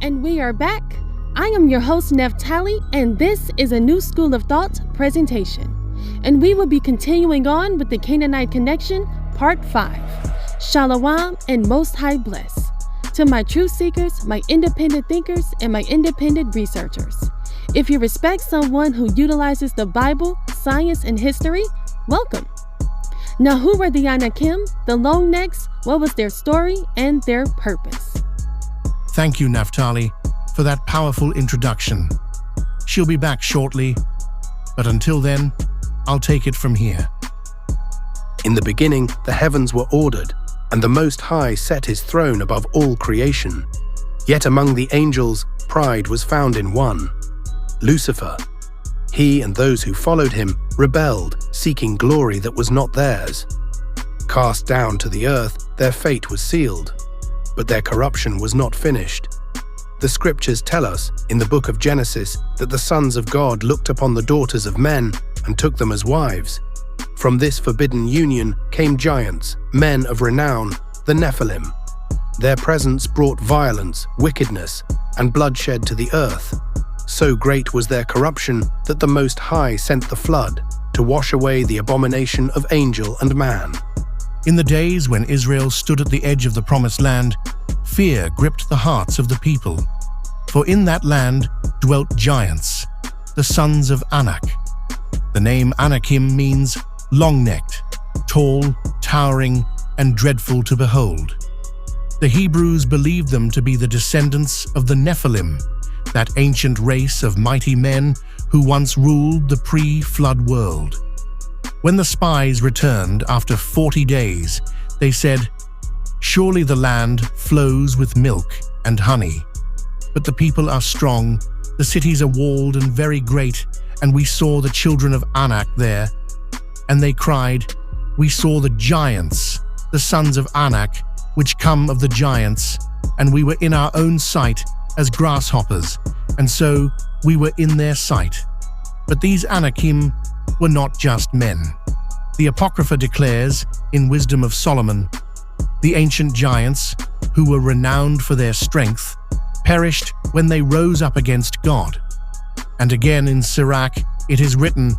And we are back. I am your host, Naphtali, and this is a New School of Thought presentation. And we will be continuing on with the Canaanite Connection, Part 5. Shalom and Most High Bless. To my truth seekers, my independent thinkers, and my independent researchers. If you respect someone who utilizes the Bible, science, and history, welcome. Now, who were the Anakim, the long necks? What was their story and their purpose? Thank you, Naphtali, for that powerful introduction. She'll be back shortly, but until then, I'll take it from here. In the beginning, the heavens were ordered, and the Most High set his throne above all creation. Yet among the angels, pride was found in one, Lucifer. He and those who followed him rebelled, seeking glory that was not theirs. Cast down to the earth, their fate was sealed, but their corruption was not finished. The scriptures tell us in the book of Genesis that the sons of God looked upon the daughters of men and took them as wives. From this forbidden union came giants, men of renown, the Nephilim. Their presence brought violence, wickedness, and bloodshed to the earth. So great was their corruption that the Most High sent the flood to wash away the abomination of angel and man. In the days when Israel stood at the edge of the Promised Land, fear gripped the hearts of the people. For in that land dwelt giants, the sons of Anak. The name Anakim means long-necked, tall, towering, and dreadful to behold. The Hebrews believed them to be the descendants of the Nephilim, that ancient race of mighty men who once ruled the pre-flood world. When the spies returned after 40 days, they said, "Surely the land flows with milk and honey. But the people are strong, the cities are walled and very great, and we saw the children of Anak there." And they cried, "We saw the giants, the sons of Anak, which come of the giants, and we were in our own sight as grasshoppers, and so we were in their sight." But these Anakim were not just men. The Apocrypha declares, in Wisdom of Solomon, the ancient giants, who were renowned for their strength, perished when they rose up against God. And again in Sirach it is written,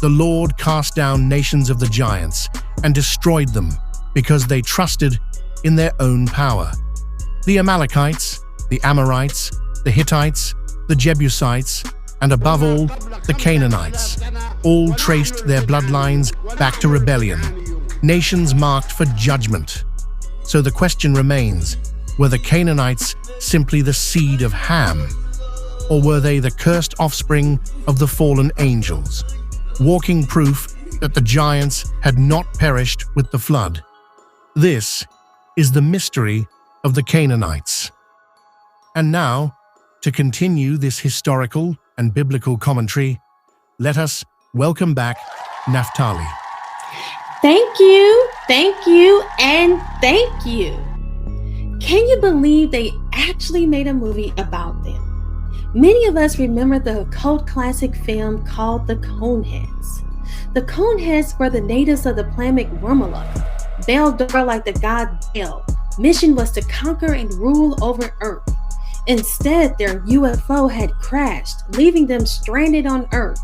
"The Lord cast down nations of the giants and destroyed them because they trusted in their own power." The Amalekites, the Amorites, the Hittites, the Jebusites, and above all, the Canaanites, all traced their bloodlines back to rebellion, nations marked for judgment. So the question remains, were the Canaanites simply the seed of Ham? Or were they the cursed offspring of the fallen angels, walking proof that the giants had not perished with the flood? This is the mystery of the Canaanites. And now, to continue this historical and biblical commentary, let us welcome back Naphtali. Thank you, and thank you. Can you believe they actually made a movie about them? Many of us remember the cult classic film called The Coneheads. The Coneheads were the natives of the planet Romulan. Baal-dor like the god Baal. Mission was to conquer and rule over Earth. Instead, their UFO had crashed, leaving them stranded on Earth.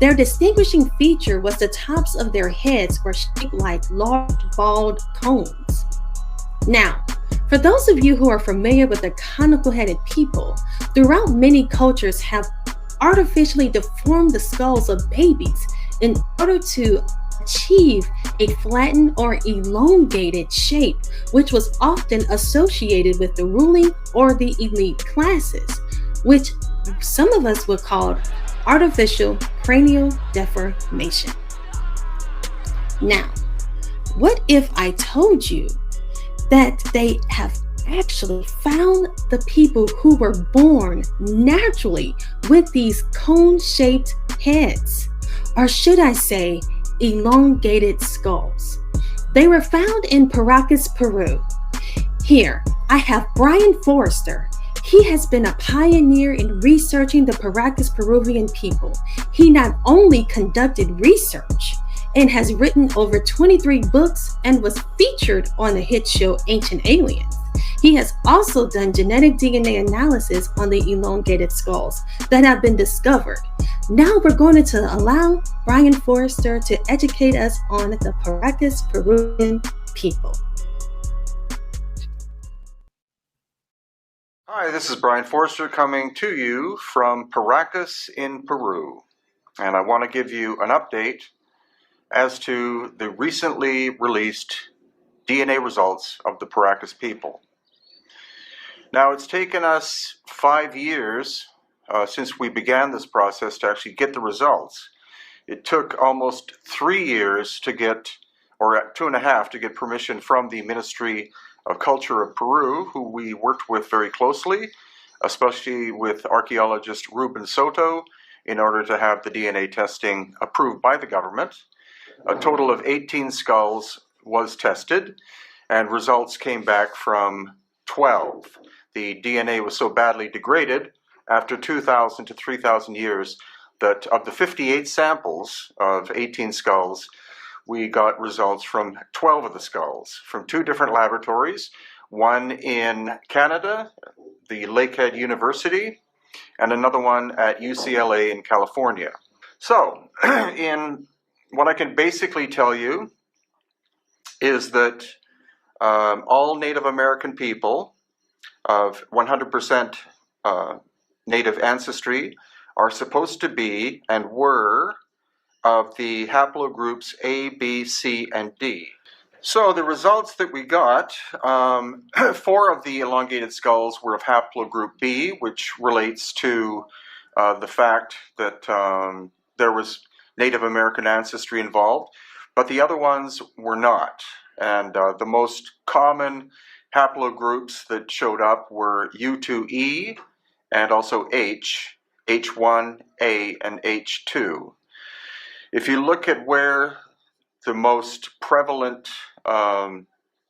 Their distinguishing feature was the tops of their heads were shaped like large, bald cones. Now, for those of you who are familiar with the conical-headed people, throughout many cultures have artificially deformed the skulls of babies in order to achieve a flattened or elongated shape, which was often associated with the ruling or the elite classes, which some of us would call artificial cranial deformation. Now, what if I told you that they have actually found the people who were born naturally with these cone-shaped heads, or should I say elongated skulls? They were found in Paracas, Peru. Here, I have Brian Forrester. He has been a pioneer in researching the Paracas Peruvian people. He not only conducted research and has written over 23 books and was featured on the hit show Ancient Aliens. He has also done genetic DNA analysis on the elongated skulls that have been discovered. Now we're going to allow Brian Forrester to educate us on the Paracas Peruvian people. Hi, this is Brian Forrester coming to you from Paracas in Peru. And I want to give you an update as to the recently released DNA results of the Paracas people. Now, it's taken us 5 years since we began this process to actually get the results. It took almost 3 years to get, or 2.5, to get permission from the Ministry of Culture of Peru, who we worked with very closely, especially with archaeologist Ruben Soto, in order to have the DNA testing approved by the government. A total of 18 skulls was tested, and results came back from 12. The DNA was so badly degraded after 2,000 to 3,000 years that of the 58 samples of 18 skulls, we got results from 12 of the skulls from 2 different laboratories, one in Canada, the Lakehead University, and another one at UCLA in California. So, in what I can basically tell you is that all Native American people of 100% Native ancestry are supposed to be and were of the haplogroups A, B, C, and D. So the results that we got, 4 of the elongated skulls were of haplogroup B, which relates to the fact that there was Native American ancestry involved, but the other ones were not. And the most common haplogroups that showed up were U2E and also H, H1, A, and H2. If you look at where the most prevalent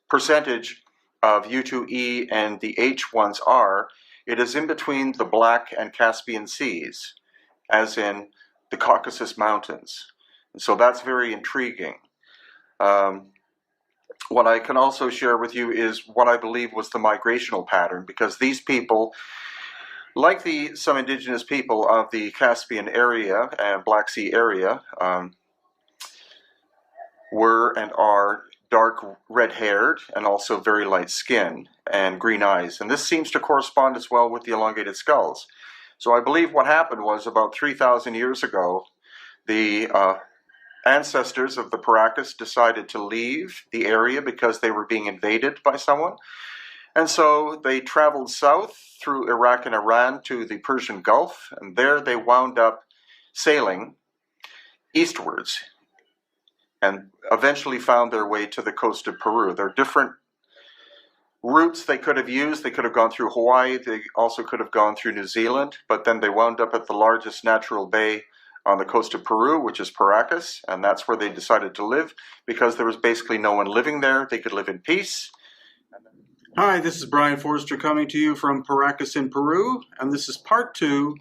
percentage of U2E and the H1s are, it is in between the Black and Caspian Seas, as in the Caucasus Mountains. And so that's very intriguing. What I can also share with you is what I believe was the migrational pattern, because these people, like some indigenous people of the Caspian area and Black Sea area, were and are dark red-haired and also very light skin and green eyes. And this seems to correspond as well with the elongated skulls. So I believe what happened was about 3,000 years ago, the ancestors of the Paracas decided to leave the area because they were being invaded by someone. And so they traveled south through Iraq and Iran to the Persian Gulf, and there they wound up sailing eastwards and eventually found their way to the coast of Peru. There are different routes they could have used. They could have gone through Hawaii. They also could have gone through New Zealand, but then they wound up at the largest natural bay on the coast of Peru, which is Paracas, and that's where they decided to live because there was basically no one living there. They could live in peace. Hi, this is Brian Forrester coming to you from Paracas in Peru, and this is part 2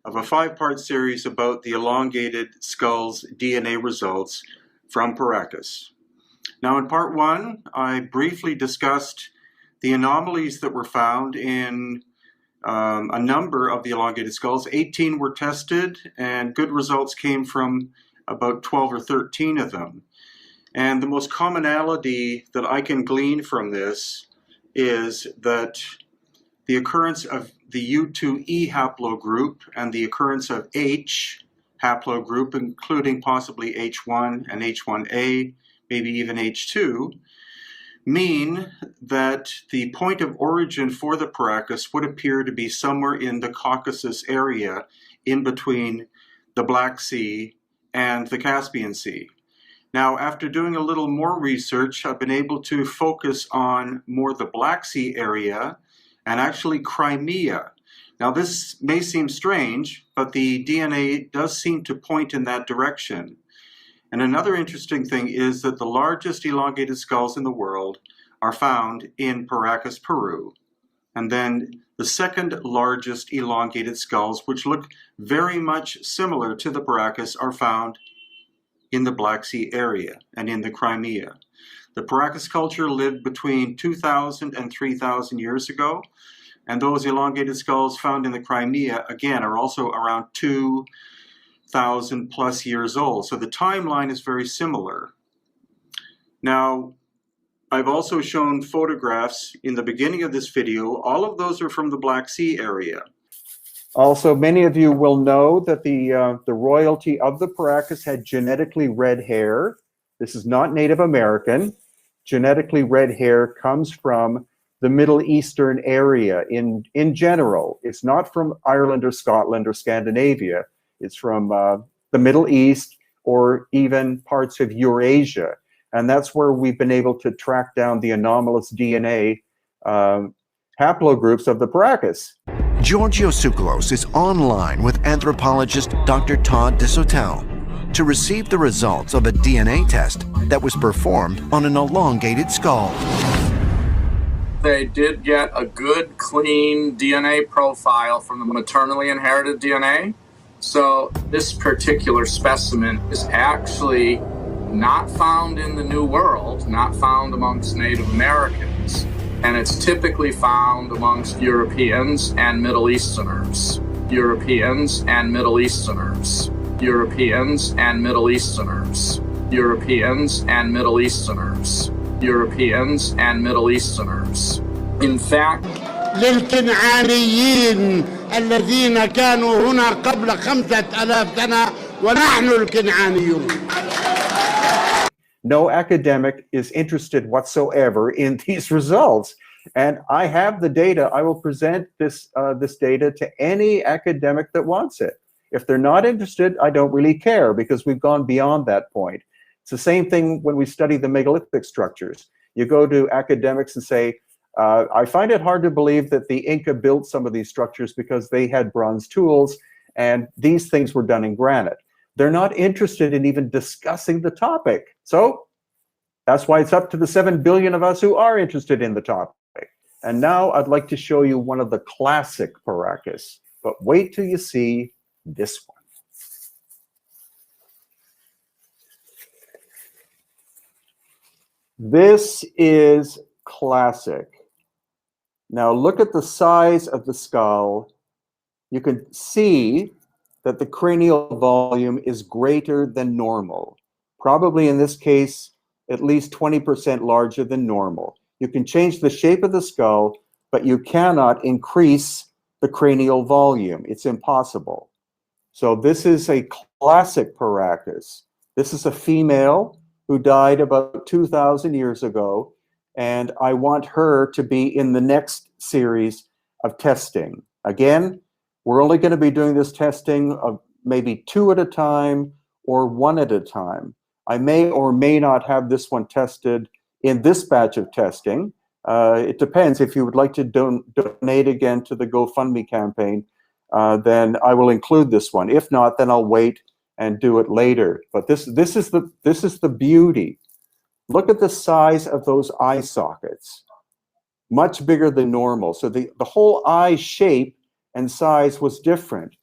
of a 5-part series about the elongated skulls DNA results from Paracas. Now, in part 1, I briefly discussed the anomalies that were found in a number of the elongated skulls. 18 were tested, and good results came from about 12 or 13 of them. And the most commonality that I can glean from this is that the occurrence of the U2E haplogroup and the occurrence of H haplogroup, including possibly H1 and H1A, maybe even H2, mean that the point of origin for the Paracas would appear to be somewhere in the Caucasus area, in between the Black Sea and the Caspian Sea. Now, after doing a little more research, I've been able to focus on more the Black Sea area and actually Crimea. Now, this may seem strange, but the DNA does seem to point in that direction. And another interesting thing is that the largest elongated skulls in the world are found in Paracas, Peru. And then the second largest elongated skulls, which look very much similar to the Paracas, are found in the Black Sea area and in the Crimea. The Paracas culture lived between 2,000 and 3,000 years ago, and those elongated skulls found in the Crimea, again, are also around 2,000 plus years old. So the timeline is very similar. Now, I've also shown photographs in the beginning of this video. All of those are from the Black Sea area. Also, many of you will know that the royalty of the Paracas had genetically red hair. This is not Native American. Genetically red hair comes from the Middle Eastern area in general. It's not from Ireland or Scotland or Scandinavia. It's from the Middle East or even parts of Eurasia. And that's where we've been able to track down the anomalous DNA haplogroups of the Paracas. Giorgio Tsoukalos is online with anthropologist Dr. Todd DeSautel to receive the results of a DNA test that was performed on an elongated skull. They did get a good, clean DNA profile from the maternally inherited DNA. So this particular specimen is actually not found in the New World, not found amongst Native Americans, and it's typically found amongst Europeans and Middle Easterners. Europeans and Middle Easterners. Europeans and Middle Easterners. Europeans and Middle Easterners. Europeans and Middle Easterners. In fact, للكنعانيين الذين كانوا هنا قبل 5,000 سنة ونحن الكنعانيون. No academic is interested whatsoever in these results. And I have the data. I will present this data to any academic that wants it. If they're not interested, I don't really care because we've gone beyond that point. It's the same thing when we study the megalithic structures. You go to academics and say, I find it hard to believe that the Inca built some of these structures because they had bronze tools and these things were done in granite. They're not interested in even discussing the topic. So that's why it's up to the 7 billion of us who are interested in the topic. And now I'd like to show you one of the classic Paracas, but wait till you see this one. This is classic. Now look at the size of the skull. You can see that the cranial volume is greater than normal. Probably in this case, at least 20% larger than normal. You can change the shape of the skull, but you cannot increase the cranial volume. It's impossible. So this is a classic Paracas. This is a female who died about 2,000 years ago, and I want her to be in the next series of testing. Again, we're only going to be doing this testing of maybe 2 at a time or 1 at a time. I may or may not have this one tested in this batch of testing. It depends. If you would like to donate again to the GoFundMe campaign, then I will include this one. If not, then I'll wait and do it later. But this is the beauty. Look at the size of those eye sockets. Much bigger than normal. So the whole eye shape and size was different.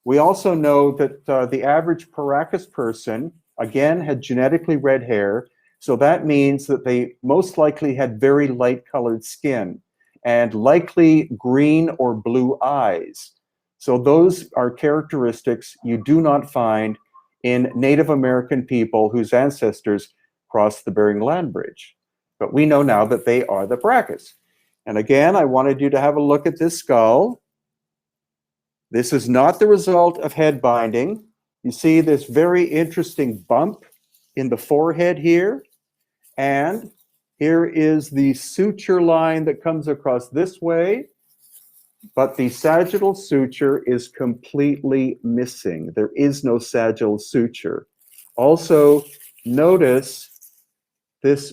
We also know that the average Paracas person, again, had genetically red hair. So that means that they most likely had very light colored skin and likely green or blue eyes. So those are characteristics you do not find in Native American people whose ancestors crossed the Bering Land Bridge. But we know now that they are the Paracas. And again, I wanted you to have a look at this skull. This is not the result of head binding. You see this very interesting bump in the forehead here. And here is the suture line that comes across this way. But the sagittal suture is completely missing. There is no sagittal suture. Also, notice this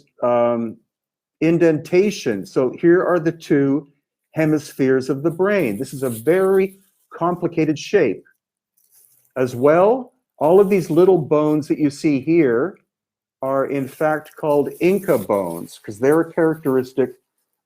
indentation. So here are the 2 hemispheres of the brain. This is a very complicated shape. As well, all of these little bones that you see here are in fact called Inca bones because they're a characteristic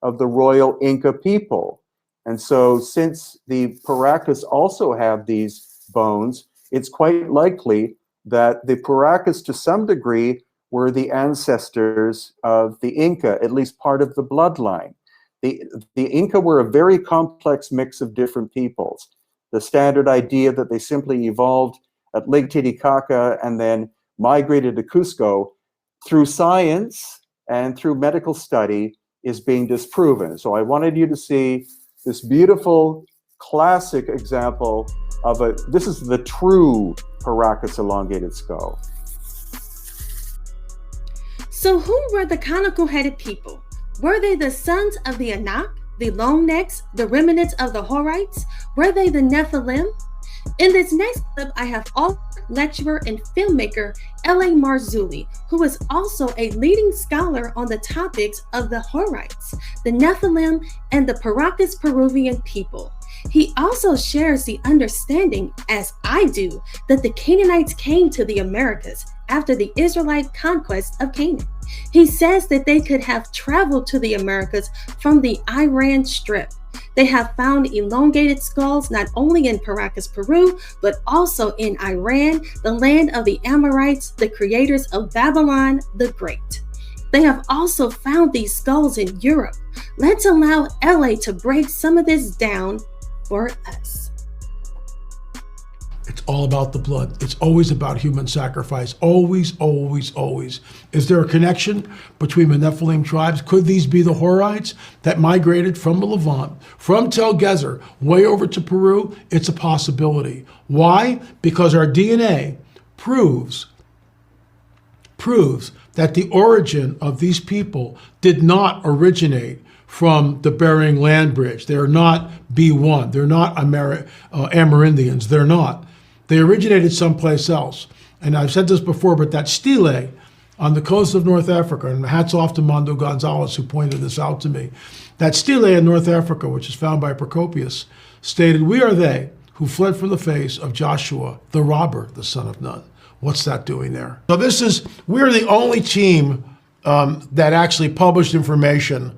of the royal Inca people. And so since the Paracas also have these bones, it's quite likely that the Paracas to some degree were the ancestors of the Inca, at least part of the bloodline. The Inca were a very complex mix of different peoples. The standard idea that they simply evolved at Lake Titicaca and then migrated to Cusco through science and through medical study is being disproven. So I wanted you to see this beautiful classic example of this is the true Paracas elongated skull. So who were the conical-headed people? Were they the sons of the Anak, the long necks, the remnants of the Horites? Were they the Nephilim? In this next clip, I have author, lecturer, and filmmaker L.A. Marzulli, who is also a leading scholar on the topics of the Horites, the Nephilim, and the Paracas Peruvian people. He also shares the understanding, as I do, that the Canaanites came to the Americas after the Israelite conquest of Canaan. He says that they could have traveled to the Americas from the Iran Strip. They have found elongated skulls not only in Paracas, Peru, but also in Iran, the land of the Amorites, the creators of Babylon the Great. They have also found these skulls in Europe. Let's allow LA to break some of this down for us. It's all about the blood. It's always about human sacrifice. Always, always, always. Is there a connection between the Nephilim tribes? Could these be the Horites that migrated from the Levant, from Tel Gezer, way over to Peru? It's a possibility. Why? Because our DNA proves that the origin of these people did not originate from the Bering Land Bridge. They're not B1. They're not Amerindians. They're not. They originated someplace else. And I've said this before, but that stele on the coast of North Africa, and hats off to Mondo Gonzalez who pointed this out to me, that stele in North Africa, which is found by Procopius, stated, "We are they who fled from the face of Joshua, the robber, the son of Nun." What's that doing there? So we're the only team that actually published information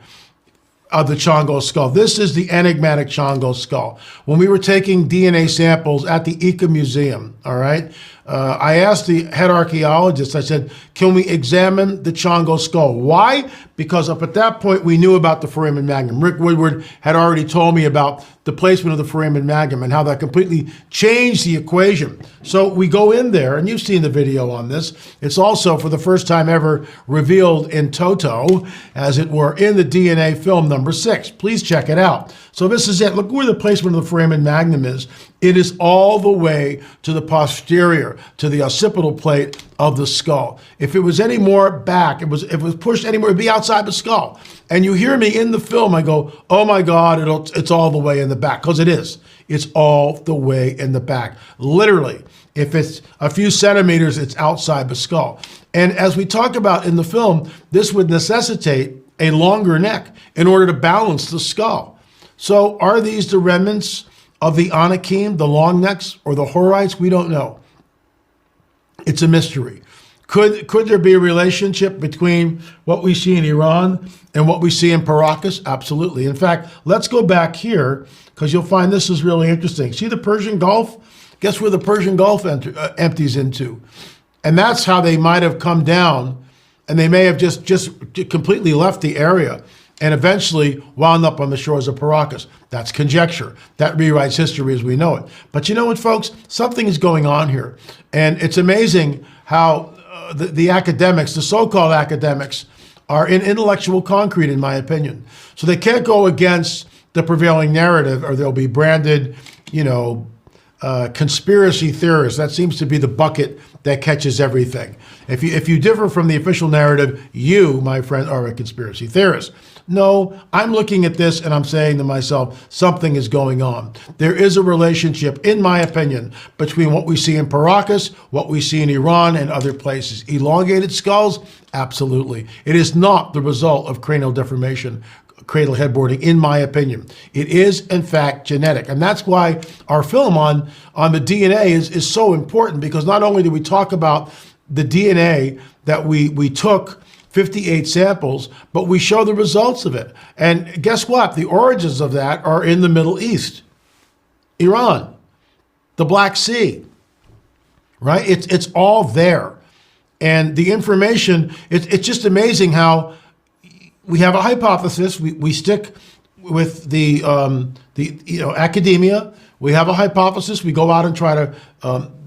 of the Chongo skull. This is the enigmatic Chongo skull. When we were taking DNA samples at the Ica Museum, all right, I asked the head archaeologist, I said, can we examine the Chongo skull? Why? Because up at that point, we knew about the foramen magnum. Rick Woodward had already told me about the placement of the foramen magnum and how that completely changed the equation. So we go in there, and you've seen the video on this. It's also, for the first time ever, revealed in toto, as it were, in the DNA film number 6. Please check it out. So this is it. Look where the placement of the foramen magnum is. It is all the way to the posterior, to the occipital plate of the skull. If it was any more back, if it was pushed anywhere, it'd be outside the skull. And you hear me in the film, I go, oh my God, it's all the way in the back, because it is. It's all the way in the back. Literally, if it's a few centimeters, it's outside the skull. And as we talk about in the film, this would necessitate a longer neck in order to balance the skull. So are these the remnants of the Anakim, the long necks, or the Horites? We don't know. It's a mystery. Could there be a relationship between what we see in Iran and what we see in Paracas? Absolutely. In fact, let's go back here, because you'll find this is really interesting. See the Persian Gulf? Guess where the Persian Gulf empties into? And that's how they might have come down, and they may have just completely left the area and eventually wound up on the shores of Paracas. That's conjecture. That rewrites history as we know it. But you know what, folks? Something is going on here. And it's amazing how the academics, the so-called academics, are in intellectual concrete, in my opinion. So they can't go against the prevailing narrative, or they'll be branded, conspiracy theorists. That seems to be the bucket that catches everything. If you differ from the official narrative, you, my friend, are a conspiracy theorist. No, I'm looking at this and I'm saying to myself, something is going on. There is a relationship, in my opinion, between what we see in Paracas, what we see in Iran and other places. Elongated skulls? Absolutely. It is not the result of cranial deformation, cradle headboarding, in my opinion. It is, in fact, genetic. And that's why our film on the DNA is so important, because not only do we talk about the DNA that we took 58 samples, but we show the results of it. And guess what? The origins of that are in the Middle East, Iran, the Black Sea, right? It's all there. And the information, it's just amazing how we have a hypothesis. We stick with the academia. We have a hypothesis. We go out and try to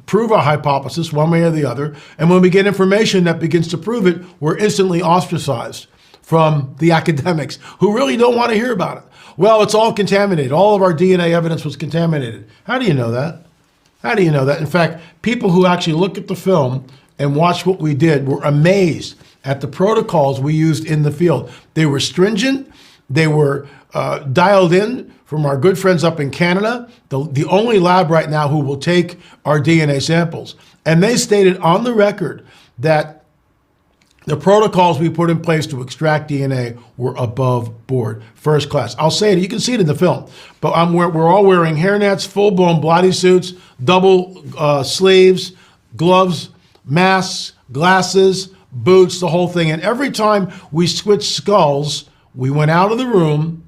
prove our hypothesis one way or the other. And when we get information that begins to prove it, we're instantly ostracized from the academics who really don't want to hear about it. Well, it's all contaminated. All of our DNA evidence was contaminated. How do you know that? How do you know that? In fact, people who actually look at the film and watch what we did were amazed at the protocols we used in the field. They were stringent. They were dialed in from our good friends up in Canada, the only lab right now who will take our DNA samples. And they stated on the record that the protocols we put in place to extract DNA were above board, first class. I'll say it, you can see it in the film, but we're all wearing hairnets, full-blown body suits, double sleeves, gloves, masks, glasses, boots, the whole thing. And every time we switched skulls, we went out of the room,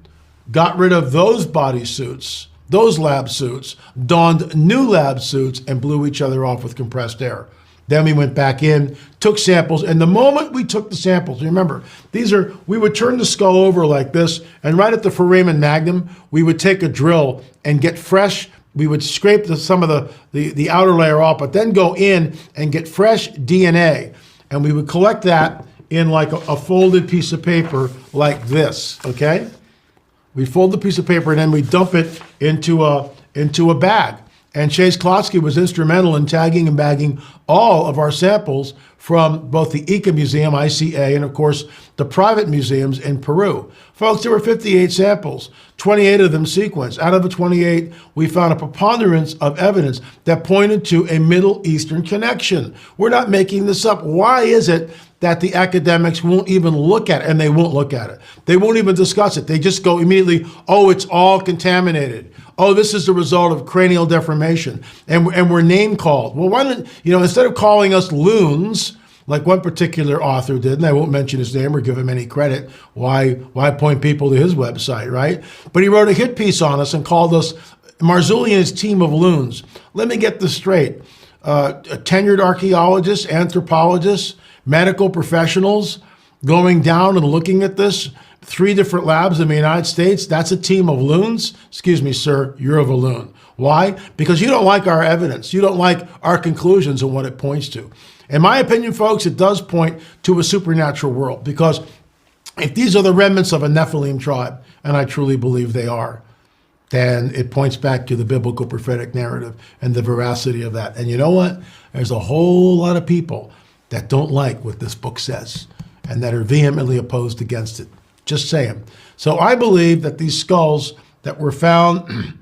got rid of those body suits, those lab suits, donned new lab suits, and blew each other off with compressed air. Then we went back in, took samples, and the moment we took the samples, remember, we would turn the skull over like this, and right at the foramen magnum, we would take a drill and get fresh. We would scrape some of the outer layer off, but then go in and get fresh DNA, and we would collect that in like a folded piece of paper like this, okay? We fold the piece of paper and then we dump it into a bag. And Chase Klotsky was instrumental in tagging and bagging all of our samples from both the ICA Museum, ICA, and of course, the private museums in Peru. Folks, there were 58 samples, 28 of them sequenced. Out of the 28, we found a preponderance of evidence that pointed to a Middle Eastern connection. We're not making this up. Why is it that the academics won't even look at it? And they won't look at it. They won't even discuss it. They just go immediately, oh, it's all contaminated. Oh, this is the result of cranial deformation. And we're name called. Well, why don't, instead of calling us loons, like one particular author did, and I won't mention his name or give him any credit, why point people to his website, right? But he wrote a hit piece on us and called us Marzullian's team of loons. Let me get this straight. Tenured archaeologists, anthropologists, medical professionals going down and looking at this, 3 different labs in the United States, that's a team of loons? Excuse me, sir, you're of a loon. Why? Because you don't like our evidence. You don't like our conclusions and what it points to. In my opinion, folks, it does point to a supernatural world, because if these are the remnants of a Nephilim tribe, and I truly believe they are, then it points back to the biblical prophetic narrative and the veracity of that. And you know what? There's a whole lot of people that don't like what this book says and that are vehemently opposed against it. Just saying. So I believe that these skulls that were found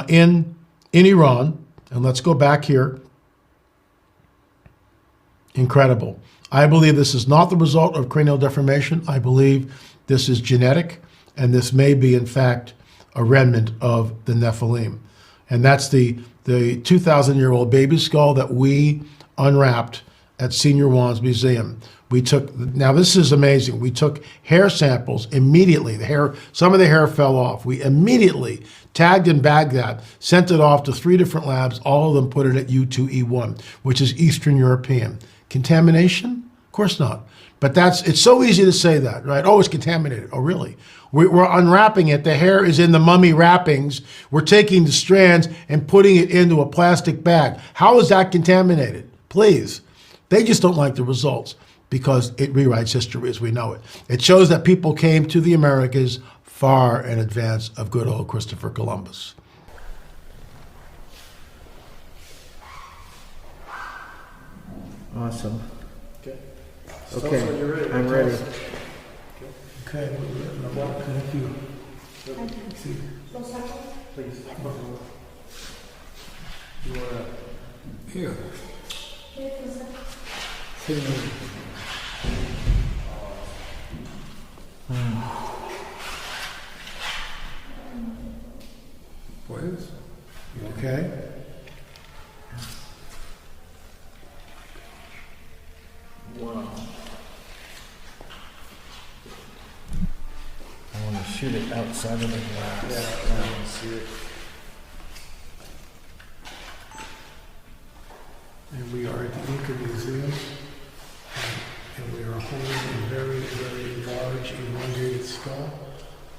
in Iran, and let's go back here, incredible. I believe this is not the result of cranial deformation. I believe this is genetic, and this may be, in fact, a remnant of the Nephilim. And that's the 2,000-year-old baby skull that we unwrapped at Senior Wan's Museum. Now this is amazing. We took hair samples immediately. Some of the hair fell off. We immediately tagged and bagged that, sent it off to 3 different labs. All of them put it at U2E1, which is Eastern European. Contamination? Of course not. But it's so easy to say that, right? Oh, it's contaminated. Oh, really? We're unwrapping it. The hair is in the mummy wrappings. We're taking the strands and putting it into a plastic bag. How is that contaminated? Please. They just don't like the results, because it rewrites history as we know it. It shows that people came to the Americas far in advance of good old Christopher Columbus. Awesome. Okay, you're ready. I'm ready. Okay, thank you. Please. Here. Please. You okay? Wow. I want to shoot it outside of the glass. Yeah, I want to see it. And we are at the ICA Museum. holding a very, very large, elongated skull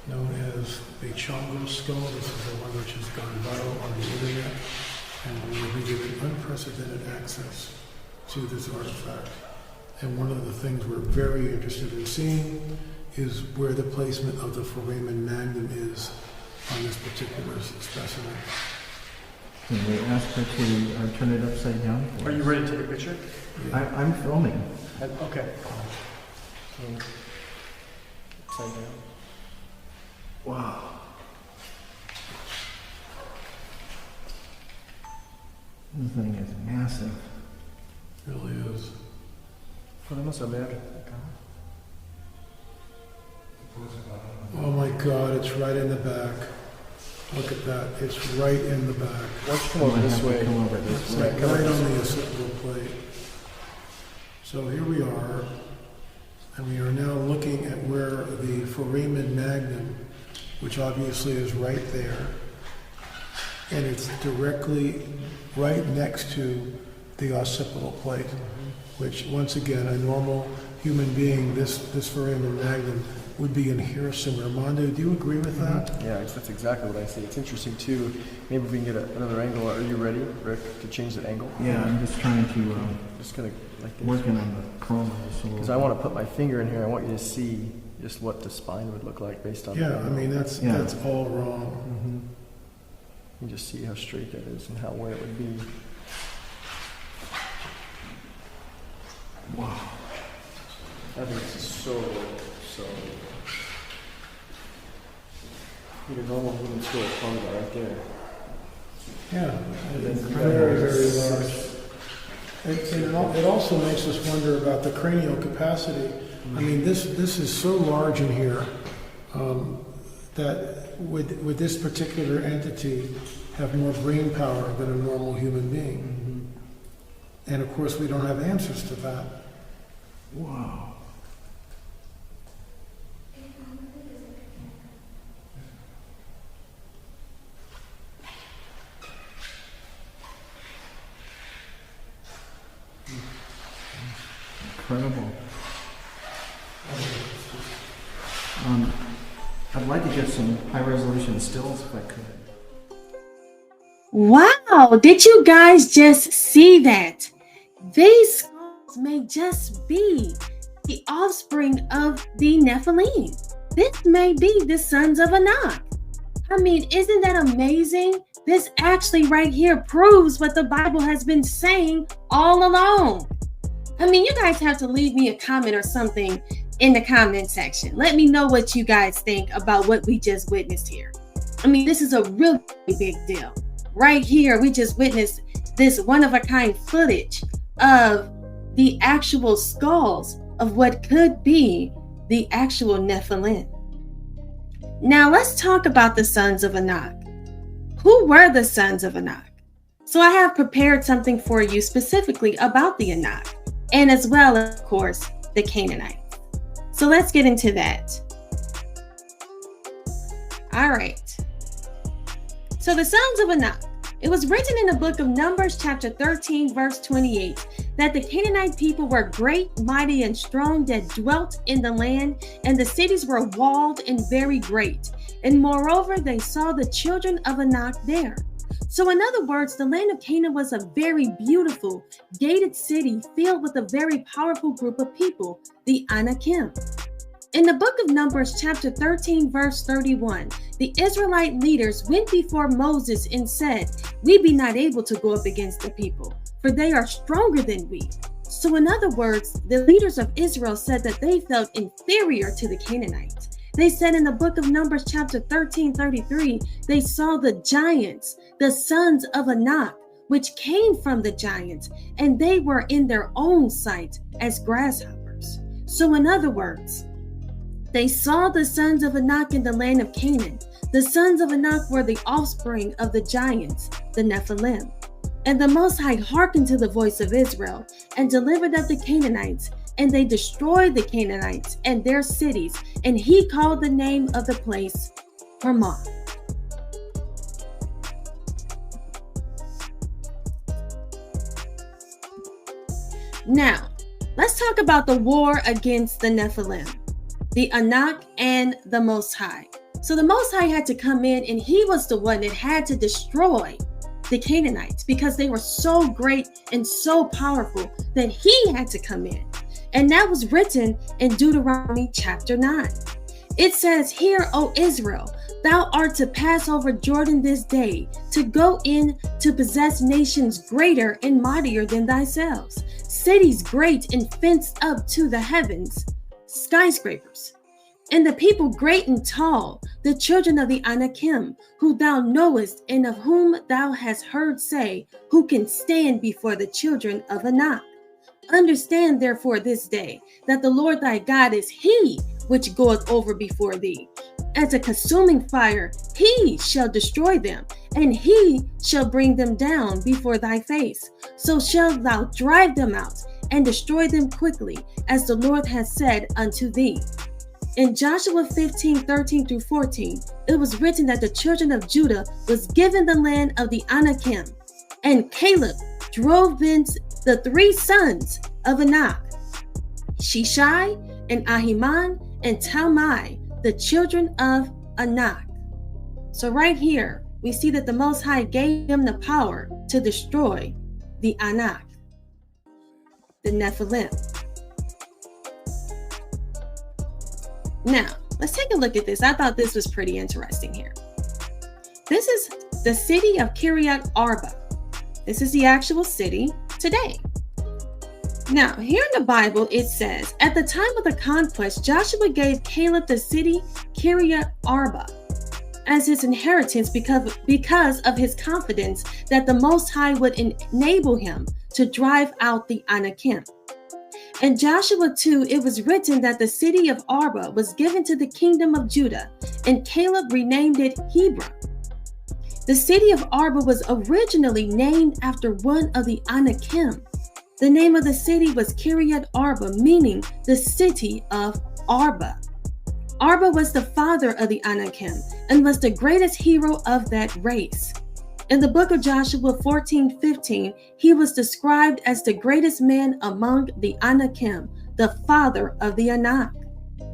known as the Chongo skull. This is the one which has gone viral on the internet, and we will be given unprecedented access to this artifact. And one of the things we're very interested in seeing is where the placement of the foramen magnum is on this particular specimen. Can we ask her to turn it upside down? Are you ready to take a picture? Yeah. I'm filming. Okay. Upside down. Wow. This thing is massive. It really is. Podemos ver acá. Oh my God, it's right in the back. Look at that, it's right in the back. Why don't you come over this way? Come over this way. Right on the occipital plate. So here we are, and we are now looking at where the foramen magnum, which obviously is right there, and it's directly right next to the occipital plate, which once again, a normal human being, this foramen magnum would be in here somewhere. Armando, do you agree with that? Yeah, that's exactly what I see. It's interesting too. Maybe we can get another angle. Are you ready, Rick, to change that angle? Yeah, I'm just trying to just gonna like this. Working on the chroma. Because I want to put my finger in here. I want you to see just what the spine would look like based on. Yeah, I mean that's all wrong. You just see how straight that is and how where it would be. Wow. I think it's so. You can normal human skull is probably about right there. Yeah, it's very, very large. It also makes us wonder about the cranial capacity. I mean, this is so large in here that would this particular entity have more brain power than a normal human being? And of course, we don't have answers to that. Wow. Incredible. I'd like to get some high-resolution stills if I could. Wow, did you guys just see that? These skulls may just be the offspring of the Nephilim. This may be the sons of Anak. I mean, isn't that amazing? This actually right here proves what the Bible has been saying all along. I mean, you guys have to leave me a comment or something in the comment section. Let me know what you guys think about what we just witnessed here. I mean, this is a really big deal. Right here, we just witnessed this one-of-a-kind footage of the actual skulls of what could be the actual Nephilim. Now, let's talk about the sons of Anak. Who were the sons of Anak? So I have prepared something for you specifically about the Anak, and as well, of course, the Canaanites. So let's get into that. All right. So the sons of Anak. It was written in the book of Numbers chapter 13, verse 28, that the Canaanite people were great, mighty, and strong that dwelt in the land, and the cities were walled and very great. And moreover, they saw the children of Anak there. So in other words, the land of Canaan was a very beautiful, gated city filled with a very powerful group of people, the Anakim. In the book of Numbers, chapter 13, verse 31, the Israelite leaders went before Moses and said, "We be not able to go up against the people, for they are stronger than we." So in other words, the leaders of Israel said that they felt inferior to the Canaanites. They said in the book of Numbers, chapter 13, 33, they saw the giants, the sons of Anak, which came from the giants, and they were in their own sight as grasshoppers. So in other words, they saw the sons of Anak in the land of Canaan. The sons of Anak were the offspring of the giants, the Nephilim. And the Most High hearkened to the voice of Israel and delivered up the Canaanites, and they destroyed the Canaanites and their cities, and he called the name of the place Ramah. Now, let's talk about the war against the Nephilim, the Anak and the Most High. So the Most High had to come in, and he was the one that had to destroy the Canaanites because they were so great and so powerful that he had to come in. And that was written in Deuteronomy chapter 9. It says, "Hear, O Israel, thou art to pass over Jordan this day, to go in to possess nations greater and mightier than thyself, cities great and fenced up to the heavens, skyscrapers. And the people great and tall, the children of the Anakim, who thou knowest and of whom thou hast heard say, who can stand before the children of Anak. Understand therefore this day that the Lord thy God is he which goeth over before thee. As a consuming fire, he shall destroy them, and he shall bring them down before thy face. So shalt thou drive them out and destroy them quickly, as the Lord has said unto thee." In Joshua 15:13-14, it was written that the children of Judah was given the land of the Anakim, and Caleb drove thence the 3 sons of Anak, Shishai and Ahiman and Talmai, the children of Anak. So right here, we see that the Most High gave them the power to destroy the Anak, the Nephilim. Now, let's take a look at this. I thought this was pretty interesting here. This is the city of Kiryat Arba. This is the actual city today. Now, here in the Bible, it says, at the time of the conquest, Joshua gave Caleb the city Kiryat Arba as his inheritance because of his confidence that the Most High would enable him to drive out the Anakim. In Joshua 2, it was written that the city of Arba was given to the kingdom of Judah, and Caleb renamed it Hebron. The city of Arba was originally named after one of the Anakim. The name of the city was Kiryat Arba, meaning the city of Arba. Arba was the father of the Anakim and was the greatest hero of that race. In the book of Joshua 14:15, he was described as the greatest man among the Anakim, the father of the Anak.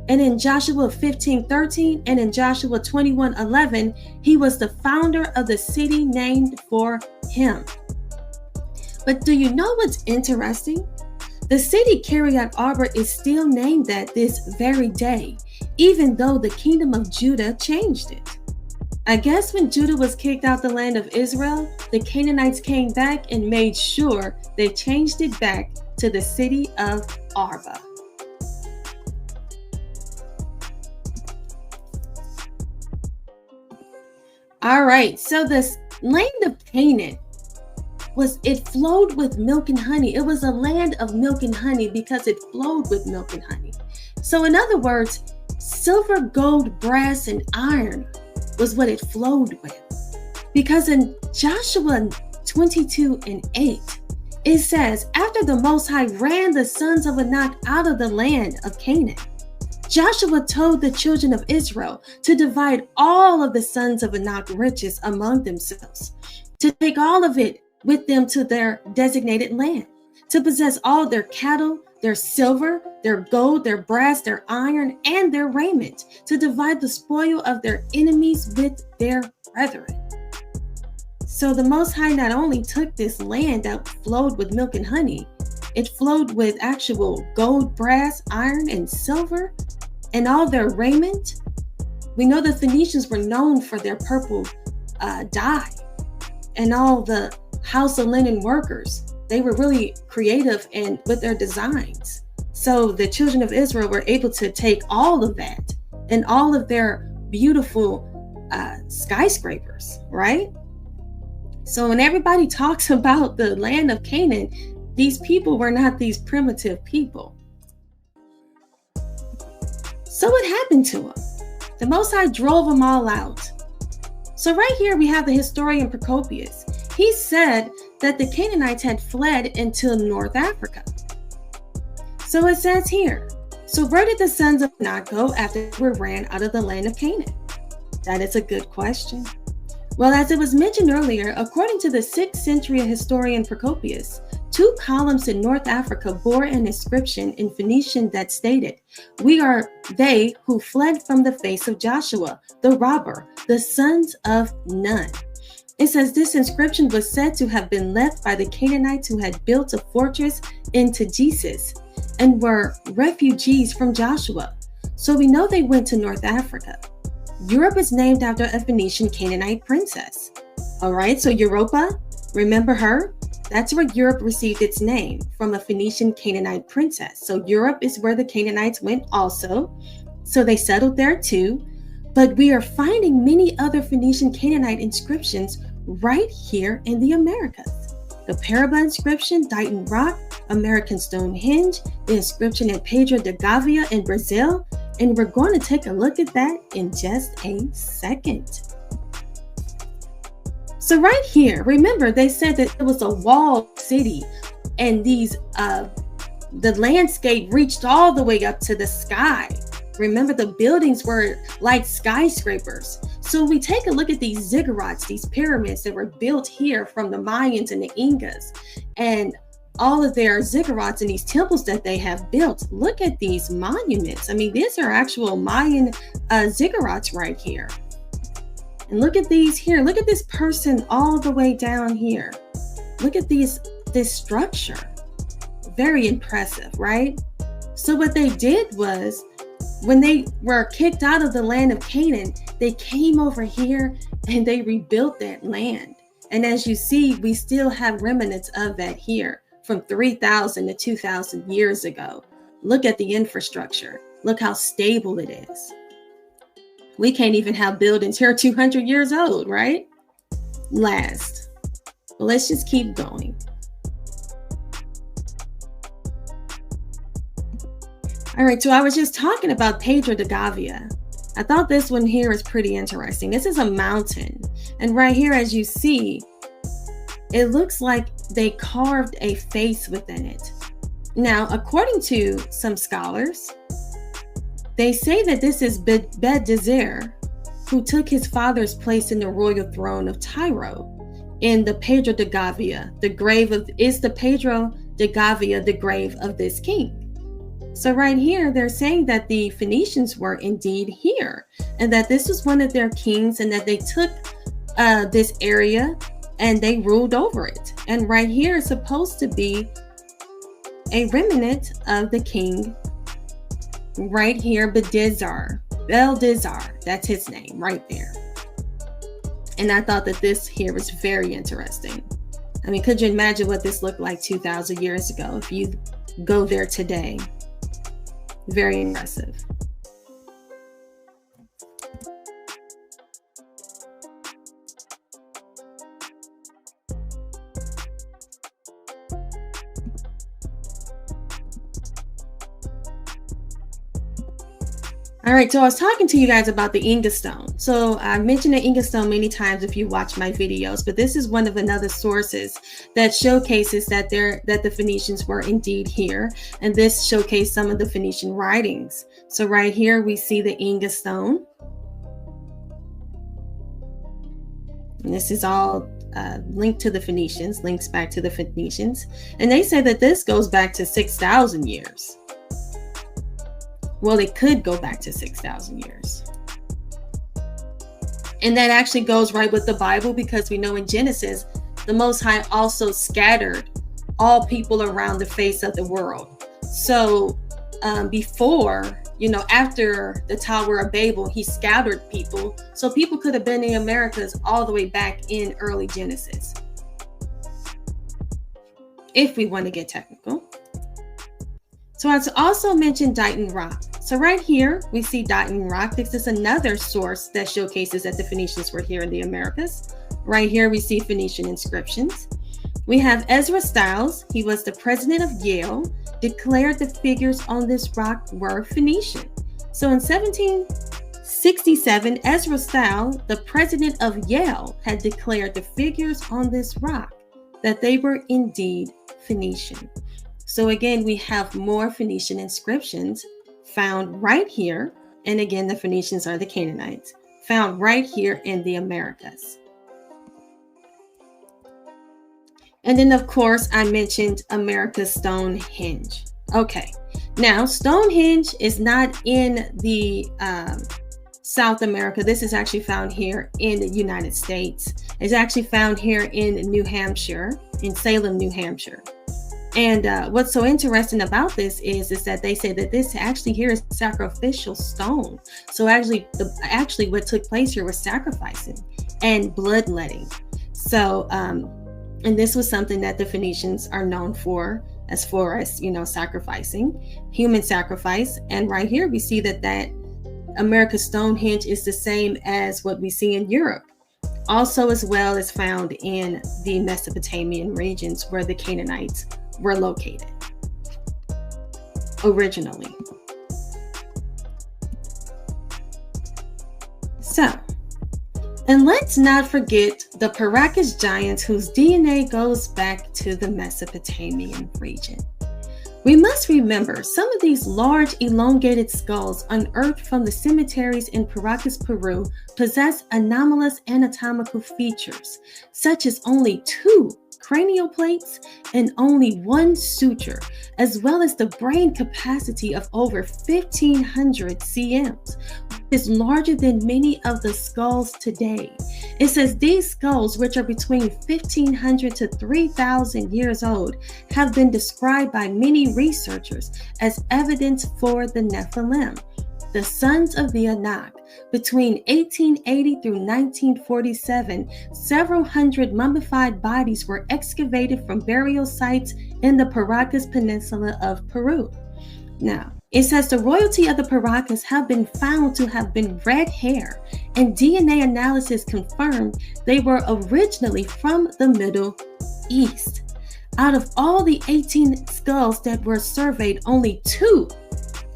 And in Joshua 15:13 and in Joshua 21:11, he was the founder of the city named for him. But do you know what's interesting? The city Kiryat Arba is still named that this very day, even though the kingdom of Judah changed it. I guess when Judah was kicked out the land of Israel, the Canaanites came back and made sure they changed it back to the city of Arba. All right, so this land of Canaan it flowed with milk and honey. It was a land of milk and honey because it flowed with milk and honey. So in other words, silver, gold, brass, and iron was what it flowed with. Because in Joshua 22:8, it says, after the Most High ran the sons of Anak out of the land of Canaan, Joshua told the children of Israel to divide all of the sons of Anak riches among themselves, to take all of it with them to their designated land, to possess all their cattle, their silver, their gold, their brass, their iron, and their raiment, to divide the spoil of their enemies with their brethren. So the Most High not only took this land that flowed with milk and honey, it flowed with actual gold, brass, iron, and silver, and all their raiment. We know the Phoenicians were known for their purple dye, and all the house of linen workers. They were really creative and with their designs. So the children of Israel were able to take all of that and all of their beautiful skyscrapers, right? So when everybody talks about the land of Canaan, these people were not these primitive people. So what happened to them? The Most High drove them all out. So right here we have the historian Paracas. He said that the Canaanites had fled into North Africa. So it says here, so where did the sons of Anak go after they were ran out of the land of Canaan? That is a good question. Well, as it was mentioned earlier, according to the 6th century historian Procopius, 2 columns in North Africa bore an inscription in Phoenician that stated, "We are they who fled from the face of Joshua, the robber, the sons of Nun." It says this inscription was said to have been left by the Canaanites who had built a fortress in Tagesis and were refugees from Joshua. So we know they went to North Africa. Europe is named after a Phoenician Canaanite princess. All right, so Europa, remember her? That's where Europe received its name, from a Phoenician Canaanite princess. So Europe is where the Canaanites went also. So they settled there too. But we are finding many other Phoenician Canaanite inscriptions right here in the Americas. The Paracas inscription, Dighton Rock, American Stonehenge, the inscription in Pedro de Gavia in Brazil, and we're going to take a look at that in just a second. So right here, remember they said that it was a walled city, and the landscape reached all the way up to the sky. Remember, the buildings were like skyscrapers. So we take a look at these ziggurats, these pyramids that were built here from the Mayans and the Incas, and all of their ziggurats and these temples that they have built. Look at these monuments. I mean, these are actual Mayan ziggurats right here. And look at these here. Look at this person all the way down here. Look at this structure. Very impressive, right? So what they did was, when they were kicked out of the land of Canaan, they came over here and they rebuilt that land. And as you see, we still have remnants of that here from 3,000 to 2,000 years ago. Look at the infrastructure. Look how stable it is. We can't even have buildings here 200 years old, right? Last. Well, let's just keep going. All right, so I was just talking about Pedro de Gavia. I thought this one here is pretty interesting. This is a mountain. And right here, as you see, it looks like they carved a face within it. Now, according to some scholars, they say that this is Bedezzer, who took his father's place in the royal throne of Tyro in the Pedro de Gavia. The grave of the Pedro de Gavia, the grave of this king. So right here, they're saying that the Phoenicians were indeed here, and that this was one of their kings, and that they took this area and they ruled over it. And right here is supposed to be a remnant of the king right here, Bedezzer, that's his name right there. And I thought that this here was very interesting. I mean, could you imagine what this looked like 2,000 years ago if you go there today? Very impressive. All right, so I was talking to you guys about the Inga stone. So I mentioned the Inga stone many times if you watch my videos, but this is one of another sources that showcases that the Phoenicians were indeed here, and this showcased some of the Phoenician writings. So right here we see the Inga stone, and this is all linked to the Phoenicians, links back to the Phoenicians, and they say that this goes back to 6,000 years. Well, it could go back to 6,000 years. And that actually goes right with the Bible, because we know in Genesis, the Most High also scattered all people around the face of the world. So before, after the Tower of Babel, he scattered people. So people could have been in the Americas all the way back in early Genesis, if we want to get technical. So I also mentioned Dighton Rock. So right here, we see Dighton Rock. This is another source that showcases that the Phoenicians were here in the Americas. Right here, we see Phoenician inscriptions. We have Ezra Stiles. He was the president of Yale, declared the figures on this rock were Phoenician. So in 1767, Ezra Stiles, the president of Yale, had declared the figures on this rock that they were indeed Phoenician. So again, we have more Phoenician inscriptions found right here. And again, the Phoenicians are the Canaanites, found right here in the Americas. And then, of course, I mentioned America's Stonehenge. Okay, now Stonehenge is not in the South America. This is actually found here in the United States. It's actually found here in New Hampshire, in Salem, New Hampshire. And what's so interesting about this is that they say that this actually here is sacrificial stone. So actually what took place here was sacrificing and bloodletting. So, and this was something that the Phoenicians are known for, as far as, sacrificing, human sacrifice. And right here we see that America's Stonehenge is the same as what we see in Europe. Also, as well as found in the Mesopotamian regions where the Canaanites were located originally. So, and let's not forget the Paracas giants whose DNA goes back to the Mesopotamian region. We must remember some of these large elongated skulls unearthed from the cemeteries in Paracas, Peru, possess anomalous anatomical features, such as only 2 cranial plates and only 1 suture, as well as the brain capacity of over 1,500 cms, which is larger than many of the skulls today. It says these skulls, which are between 1,500 to 3,000 years old, have been described by many researchers as evidence for the Nephilim, the sons of the Anak. Between 1880 through 1947, several hundred mummified bodies were excavated from burial sites in the Paracas Peninsula of Peru. Now, it says the royalty of the Paracas have been found to have been red hair, and DNA analysis confirmed they were originally from the Middle East. Out of all the 18 skulls that were surveyed, only 2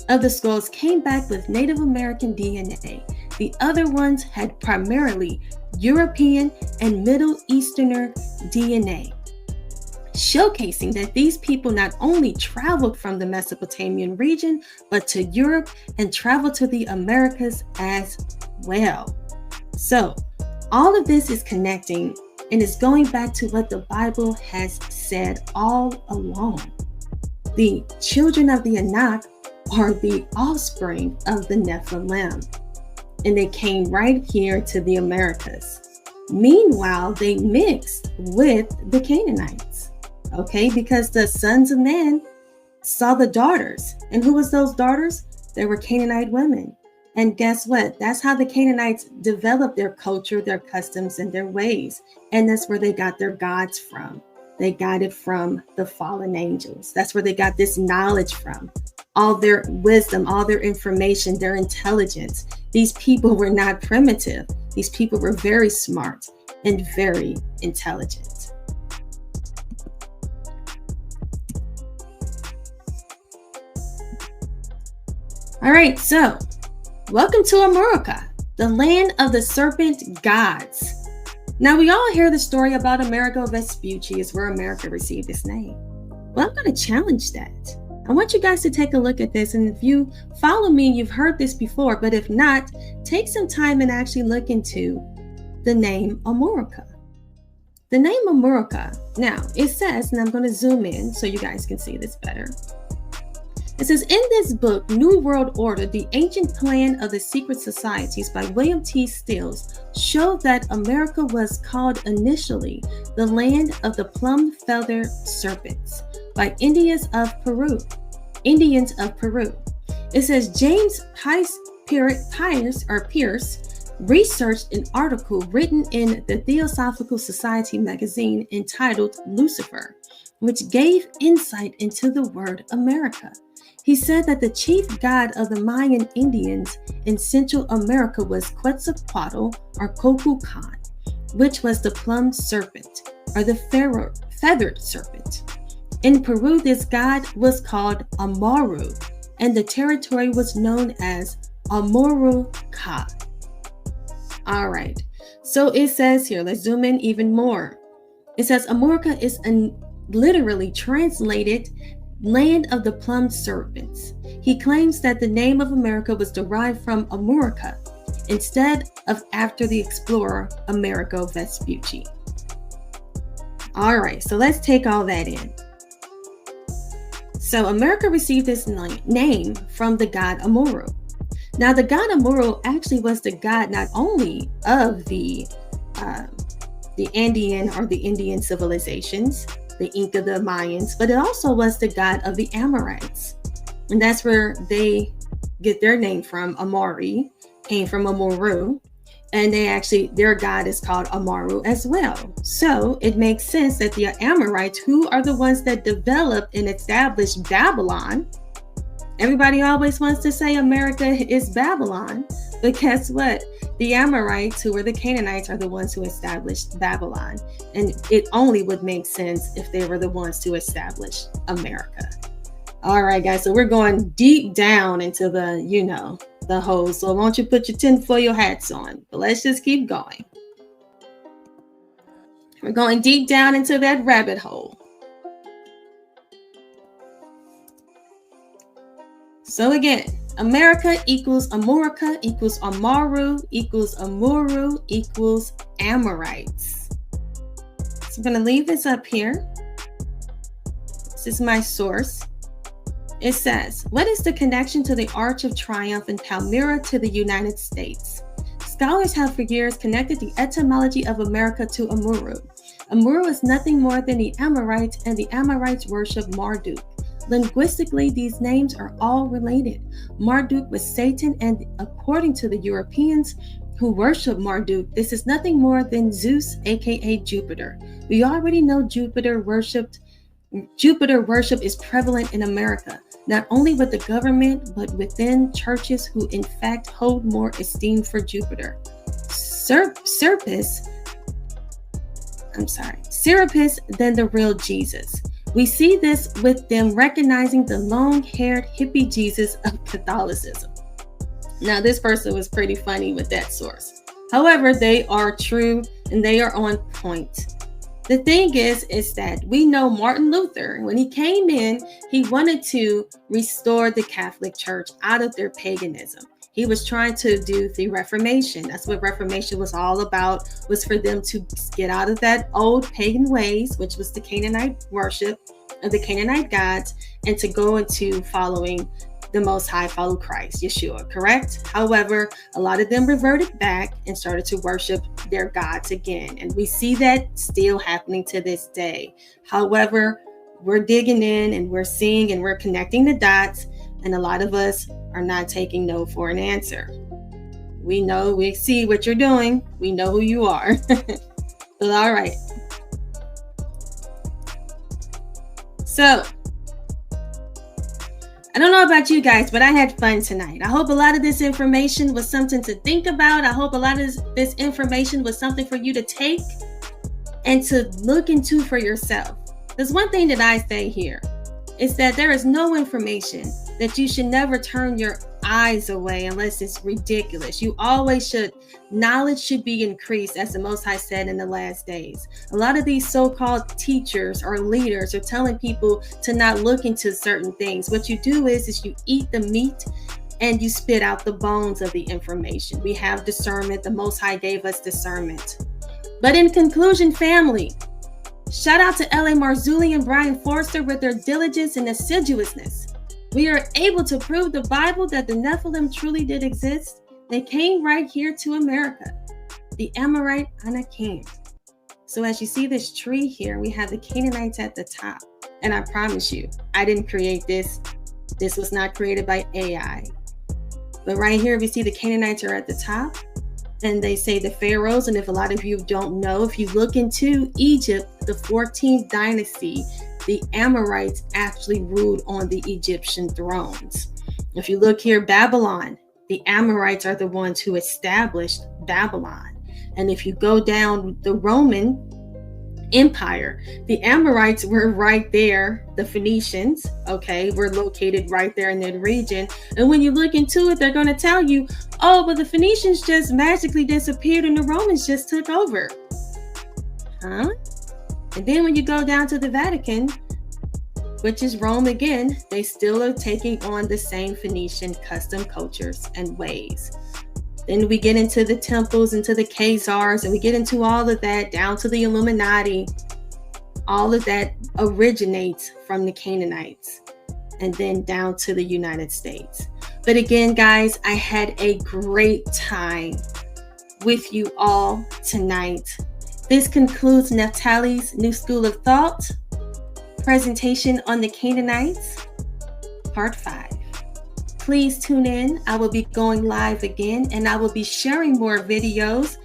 of the skulls came back with Native American DNA. The other ones had primarily European and Middle Easterner DNA, showcasing that these people not only traveled from the Mesopotamian region, but to Europe and traveled to the Americas as well. So all of this is connecting and is going back to what the Bible has said all along. The children of the Anak are the offspring of the Nephilim, and they came right here to the Americas. Meanwhile, they mixed with the Canaanites, okay, because the sons of men saw the daughters. And who was those daughters? They were Canaanite women. And guess what? That's how the Canaanites developed their culture, their customs, and their ways. And that's where they got their gods from. They got it from the fallen angels. That's where they got this knowledge from. All their wisdom, all their information, their intelligence. These people were not primitive. These people were very smart and very intelligent. All right, so welcome to America, the land of the serpent gods. Now, we all hear the story about Amerigo Vespucci is where America received its name. Well, I'm going to challenge that. I want you guys to take a look at this. And if you follow me, you've heard this before, but if not, take some time and actually look into the name America. The name America. Now, it says, and I'm going to zoom in so you guys can see this better. It says, in this book, New World Order, the Ancient Plan of the Secret Societies by William T. Stills, showed that America was called initially the land of the plum-feathered serpents by Indians of Peru. It says James Pierce researched an article written in the Theosophical Society magazine entitled Lucifer, which gave insight into the word America. He said that the chief god of the Mayan Indians in Central America was Quetzalcoatl or Cocucan, which was the plum serpent or the feathered serpent. In Peru, this god was called Amaru, and the territory was known as Amaru-Ka. All right, so it says here, let's zoom in even more. It says America is literally translated land of the plum serpents. He claims that the name of America was derived from Amurica instead of after the explorer Amerigo Vespucci. All right, so let's take all that in. So America received this name from the god Amuru. Now, the god Amuru actually was the god not only of the Andean or the Indian civilizations, the Inca, the Mayans, but it also was the god of the Amorites. And that's where they get their name from. Amori came from Amuru. And their god is called Amaru as well. So it makes sense that the Amorites, who are the ones that developed and established Babylon, everybody always wants to say America is Babylon, but guess what? The Amorites, who were the Canaanites, are the ones who established Babylon. And it only would make sense if they were the ones to establish America. All right, guys, so we're going deep down into the hole. So won't you put your tinfoil hats on? But let's just keep going. We're going deep down into that rabbit hole. So again, America equals Amorica equals Amaru equals Amuru equals Amorites. So I'm going to leave this up here. This is my source. It says, what is the connection to the Arch of Triumph in Palmyra to the United States? Scholars have for years connected the etymology of America to Amuru. Amuru is nothing more than the Amorites, and the Amorites worship Marduk. Linguistically, these names are all related. Marduk was Satan, and according to the Europeans who worship Marduk, this is nothing more than Zeus, aka Jupiter. We already know Jupiter worship is prevalent in America, not only with the government, but within churches who in fact hold more esteem for Jupiter. Serapis than the real Jesus. We see this with them recognizing the long-haired hippie Jesus of Catholicism. Now, this person was pretty funny with that source. However, they are true and they are on point. The thing is that we know Martin Luther, when he came in, he wanted to restore the Catholic Church out of their paganism. He was trying to do the Reformation. That's what Reformation was all about, was for them to get out of that old pagan ways, which was the Canaanite worship of the Canaanite gods, and to go into following the Most High, follow Christ, Yeshua, correct? However, a lot of them reverted back and started to worship their gods again. And we see that still happening to this day. However, we're digging in and we're seeing and we're connecting the dots. And a lot of us are not taking no for an answer. We know, we see what you're doing. We know who you are. But all right. So, I don't know about you guys, but I had fun tonight. I hope a lot of this information was something to think about. I hope a lot of this information was something for you to take and to look into for yourself. There's one thing that I say here is that there is no information that you should never turn your eyes away unless it's ridiculous. You always should. Knowledge should be increased, as the Most High said in the last days. A lot of these so-called teachers or leaders are telling people to not look into certain things. What you do is you eat the meat and you spit out the bones of the information. We have discernment. The Most High gave us discernment. But in conclusion, family, shout out to L.A. Marzulli and Brian Forster with their diligence and assiduousness. We are able to prove the Bible that the Nephilim truly did exist. They came right here to America, the Amorite Anakim. So as you see this tree here, we have the Canaanites at the top. And I promise you, I didn't create this. This was not created by AI. But right here, we see the Canaanites are at the top. And they say the pharaohs. And if a lot of you don't know, if you look into Egypt, the 14th dynasty, the Amorites actually ruled on the Egyptian thrones. If you look here, Babylon, the Amorites are the ones who established Babylon. And if you go down the Roman Empire, the Amorites were right there. The Phoenicians, were located right there in that region. And when you look into it, they're going to tell you, oh, but the Phoenicians just magically disappeared and the Romans just took over. Huh? And then when you go down to the Vatican, which is Rome again, they still are taking on the same Phoenician custom cultures and ways. Then we get into the temples, into the Khazars, and we get into all of that, down to the Illuminati. all of that originates from the Canaanites and then down to the United States. But again, guys, I had a great time with you all tonight. This concludes Naphtali's New School of Thought presentation on the Canaanites, part 5. Please tune in. I will be going live again, and I will be sharing more videos.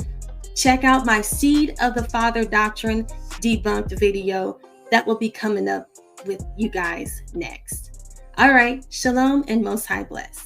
Check out my Seed of the Father Doctrine debunked video that will be coming up with you guys next. All right, shalom and most high bless.